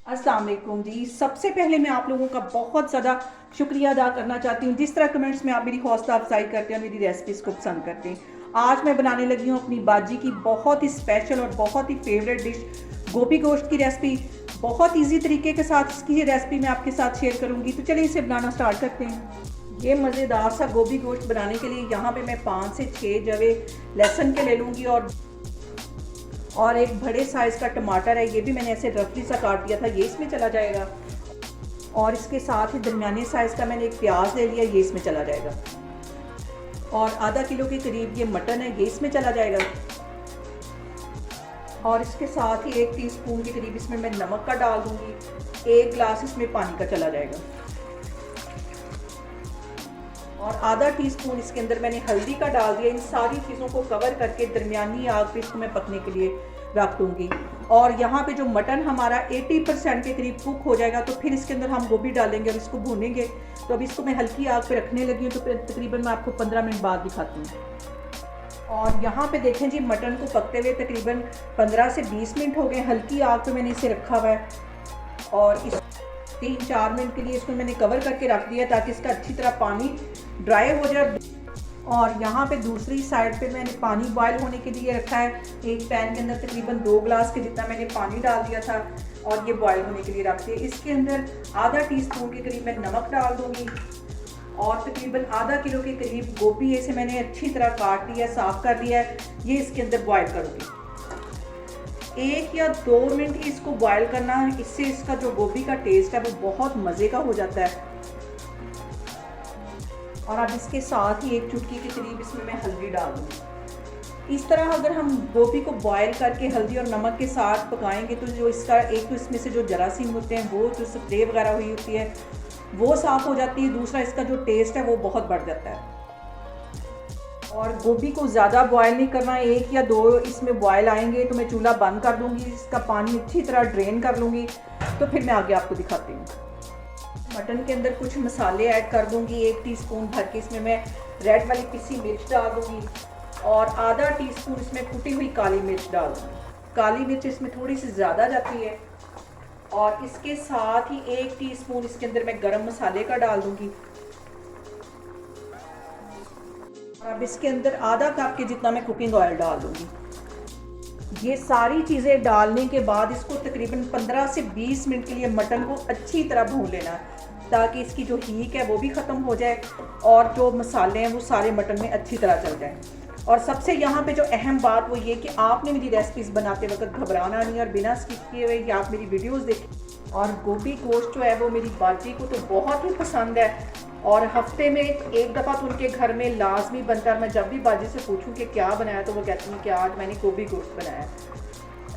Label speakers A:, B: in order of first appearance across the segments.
A: अस्सलाम वालेकुम जी। सबसे पहले मैं आप लोगों का बहुत ज़्यादा शुक्रिया अदा करना चाहती हूँ जिस तरह कमेंट्स में आप मेरी हौसला अफजाई करते हैं और मेरी रेसिपीज़ को पसंद करते हैं। आज मैं बनाने लगी हूँ अपनी बाजी की बहुत ही स्पेशल और बहुत ही फेवरेट डिश गोभी गोश्त की रेसिपी। बहुत ईजी तरीके के साथ इसकी ये रेसिपी मैं आपके साथ शेयर करूँगी, तो चलिए इसे बनाना स्टार्ट करते हैं। ये मज़ेदार सा गोभी गोश्त बनाने के लिए यहाँ पे मैं 5 से 6 जवे लहसुन के ले लूँगी और एक बड़े साइज़ का टमाटर है, ये भी मैंने ऐसे रफली सा काट दिया था, ये इसमें चला जाएगा। और इसके साथ ही दरमियाने साइज़ का मैंने एक प्याज ले लिया, ये इसमें चला जाएगा। और आधा किलो के करीब ये मटन है, ये इसमें चला जाएगा। और इसके साथ ही 1 टीस्पून के करीब इसमें मैं नमक का डाल दूंगी। 1 गिलास इसमें पानी का चला जाएगा। और आधा टीस्पून इसके अंदर मैंने हल्दी का डाल दिया। इन सारी चीज़ों को कवर करके दरमियानी आग पे इसको मैं पकने के लिए रख दूंगी। और यहाँ पे जो मटन हमारा 80% के करीब कुक हो जाएगा, तो फिर इसके अंदर हम गोभी डालेंगे और इसको भूनेंगे। तो अभी इसको मैं हल्की आग पे रखने लगी हूँ, तो तकरीबन मैं आपको 15 मिनट बाद दिखाती हूँ। और यहाँ पे देखें जी, मटन को पकते हुए तकरीबन 15 से 20 मिनट हो गए। हल्की आग पे मैंने इसे रखा हुआ है और इस 3-4 मिनट के लिए इसको मैंने कवर करके रख दिया ताकि इसका अच्छी तरह पानी ड्राई हो जाए। और यहाँ पे दूसरी साइड पे मैंने पानी बॉयल होने के लिए रखा है। एक पैन के अंदर तकरीबन 2 गिलास के जितना मैंने पानी डाल दिया था और ये बॉयल होने के लिए रख दिया। इसके अंदर आधा टीस्पून के करीब मैं नमक डाल दूँगी और तकरीबन आधा किलो के करीब गोभी इसे मैंने अच्छी तरह काट लिया, साफ़ कर लिया है, ये इसके अंदर बॉयल करूँगी। 1 या 2 मिनट ही इसको बॉयल करना है, इससे इसका जो गोभी का टेस्ट है वो बहुत मज़े का हो जाता है। और अब इसके साथ ही 1 चुटकी के करीब इसमें मैं हल्दी डाल दूँगी। इस तरह अगर हम गोभी को बॉयल करके हल्दी और नमक के साथ पकाएंगे तो जो इसका एक तो इसमें से जो जरासीम होते हैं, वो जो स्प्रे वगैरह हुई होती है वो साफ़ हो जाती है। दूसरा, इसका जो टेस्ट है वो बहुत बढ़ जाता है। और गोभी को ज़्यादा बॉयल नहीं करना, 1 या 2 इसमें बॉयल आएंगे तो मैं चूल्हा बंद कर दूँगी, इसका पानी अच्छी तरह ड्रेन कर लूँगी। तो फिर मैं आगे आपको दिखाती हूँ। मटन के अंदर कुछ मसाले ऐड कर दूँगी। 1 टीस्पून भर के इसमें मैं रेड वाली पिसी मिर्च डाल दूँगी और आधा टीस्पून इसमें कुटी हुई काली मिर्च डाल दूँगी। काली मिर्च इसमें थोड़ी सी ज़्यादा जाती है। और इसके साथ ही 1 टीस्पून इसके अंदर मैं गरम मसाले का डाल दूँगी। अब इसके अंदर आधा कप के जितना मैं कुकिंग ऑयल डाल दूँगी। ये सारी चीज़ें डालने के बाद इसको तकरीबन 15 से 20 मिनट के लिए मटन को अच्छी तरह भून लेना है ताकि इसकी जो हीक है वो भी ख़त्म हो जाए और जो मसाले हैं वो सारे मटन में अच्छी तरह चल जाएं। और सबसे यहाँ पे जो अहम बात वो ये कि आपने मेरी रेसिपीज़ बनाते वक्त घबराना नहीं और बिना स्किप किए हुए कि आप मेरी वीडियोस देखें। और गोभी गोश्त जो है वो मेरी बाजी को तो बहुत ही पसंद है और हफ्ते में एक दफ़ा तो उनके घर में लाजमी बनता है। मैं जब भी बाजी से पूछूं कि क्या बनाया तो वो कहती हैं कि आज मैंने गोभी गोश्त बनाया।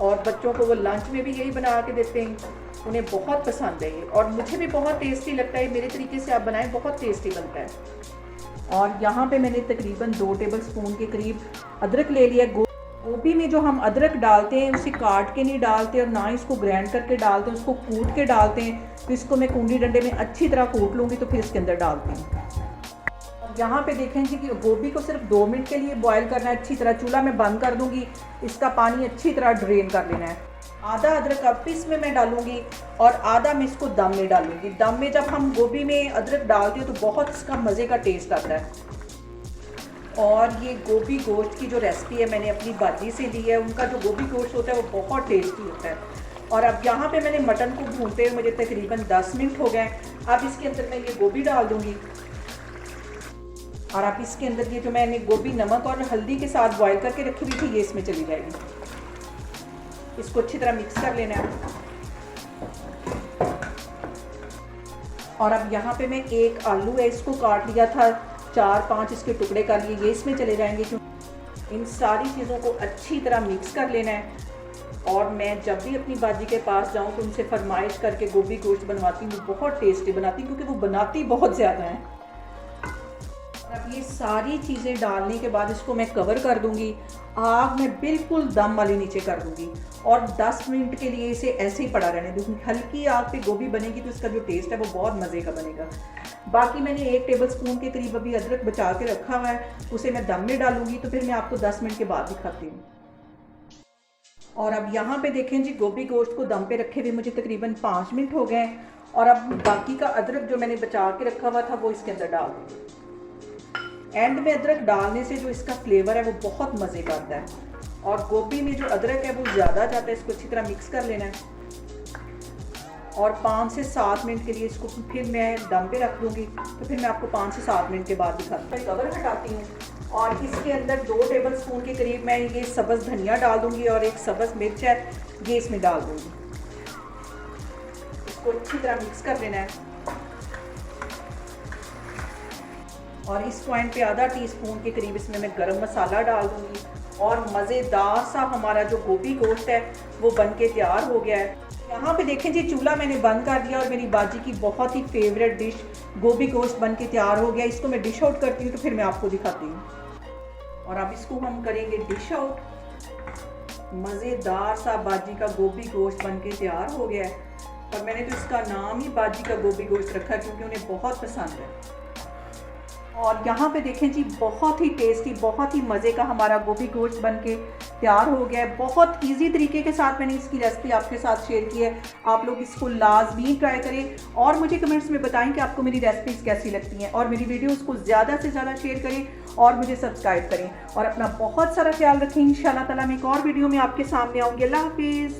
A: और बच्चों को वो लंच में भी यही बना के देते हैं, उन्हें बहुत पसंद है ये और मुझे भी बहुत टेस्टी लगता है। मेरे तरीके से आप बनाएं, बहुत टेस्टी बनता है। और यहाँ पे मैंने तकरीबन 2 टेबल स्पून के करीब अदरक ले लिया। गोभी में जो हम अदरक डालते हैं उसे काट के नहीं डालते और ना इसको ग्राइंड करके डालते हैं, उसको कूट के डालते हैं। तो इसको मैं कूंडी डंडे में अच्छी तरह कूट लूँगी तो फिर इसके अंदर डालती हूँ। और यहाँ पे देखें जी कि गोभी को सिर्फ 2 मिनट के लिए बॉयल करना है अच्छी तरह। चूल्हा मैं बंद कर दूँगी, इसका पानी अच्छी तरह ड्रेन कर लेना है। आधा अदरक अब इसमें मैं डालूँगी और आधा मैं इसको दम में डालूँगी। दम में जब हम गोभी में अदरक डालते हैं तो बहुत इसका मज़े का टेस्ट आता है। और ये गोभी गोश्त की जो रेसिपी है मैंने अपनी बाजी से ली है, उनका जो गोभी गोश्त होता है वो बहुत टेस्टी होता है। और अब यहाँ पे मैंने मटन को भूनते हुए मुझे तकरीबन 10 मिनट हो गए। अब इसके अंदर मैं ये गोभी डाल दूँगी और अब इसके अंदर ये जो मैंने गोभी नमक और हल्दी के साथ बॉयल करके रखी हुई थी ये इसमें चली जाएगी। इसको अच्छी तरह मिक्स कर लेना है। और अब यहाँ पे मैं 1 आलू है, इसको काट लिया था, 4-5 इसके टुकड़े कर लिए, ये इसमें चले जाएंगे। इन सारी चीज़ों को अच्छी तरह मिक्स कर लेना है। और मैं जब भी अपनी बाजी के पास जाऊं तो उनसे फरमाइश करके गोभी गोश्त बनवाती हूँ, बहुत टेस्टी बनाती हूँ क्योंकि वो बनाती बहुत ज़्यादा है। अब ये सारी चीज़ें डालने के बाद इसको मैं कवर कर दूंगी। आग में बिल्कुल दम वाली नीचे कर दूंगी और 10 मिनट के लिए इसे ऐसे ही पड़ा रहने दूंगी। हल्की आग पे गोभी बनेगी तो इसका जो टेस्ट है वो बहुत मज़े का बनेगा। बाकी मैंने 1 टेबल स्पून के करीब अभी अदरक बचा के रखा हुआ है, उसे मैं दम में डालूंगी तो फिर मैं आपको 10 मिनट के बाद दिखाती हूँ। और अब यहाँ पे देखें जी, गोभी गोश्त को दम पे रखे हुए मुझे तकरीबन 5 मिनट हो गए हैं। और अब बाकी का अदरक जो मैंने बचा के रखा हुआ था वो इसके अंदर डाल दूँगी। एंड में अदरक डालने से जो इसका फ्लेवर है वो बहुत मज़े का आता है, और गोभी में जो अदरक है वो ज़्यादा जाता है। इसको अच्छी तरह मिक्स कर लेना है और 5 से 7 मिनट के लिए इसको फिर मैं दम पे रख दूँगी। तो फिर मैं आपको 5 से 7 मिनट के बाद दिखाती हूँ। कवर हटाती हूँ और इसके अंदर 2 टेबल स्पून के करीब मैं ये सब्ज़ धनिया डाल दूँगी और एक सब्ज़ मिर्च है ये इसमें डाल दूँगी। इसको अच्छी तरह मिक्स कर लेना है और इस पॉइंट पे आधा टीस्पून के करीब इसमें मैं गरम मसाला डाल दूँगी और मज़ेदार सा हमारा जो गोभी गोश्त है वो बन के तैयार हो गया है। यहाँ पे देखें जी, चूल्हा मैंने बंद कर दिया और मेरी बाजी की बहुत ही फेवरेट डिश गोभी गोश्त बन के तैयार हो गया। इसको मैं डिश आउट करती हूँ तो फिर मैं आपको दिखाती हूँ। और अब इसको हम करेंगे डिश आउट। मज़ेदार सा बाजी का गोभी गोश्त बन के तैयार हो गया है और मैंने तो इसका नाम ही बाजी का गोभी गोश्त रखा क्योंकि उन्हें बहुत पसंद है। और यहाँ पे देखें जी, बहुत ही टेस्टी, बहुत ही मज़े का हमारा गोभी गोश्त बन के तैयार हो गया है। बहुत इजी तरीके के साथ मैंने इसकी रेसिपी आपके साथ शेयर की है। आप लोग इसको लाजमी ट्राई करें और मुझे कमेंट्स में बताएं कि आपको मेरी रेसिपीज़ कैसी लगती हैं, और मेरी वीडियोस को ज़्यादा से ज़्यादा शेयर करें और मुझे सब्सक्राइब करें और अपना बहुत सारा ख्याल रखें। इंशाल्लाह ताला मैं एक और वीडियो में आपके सामने आऊँगी। अल्लाह हाफिज़।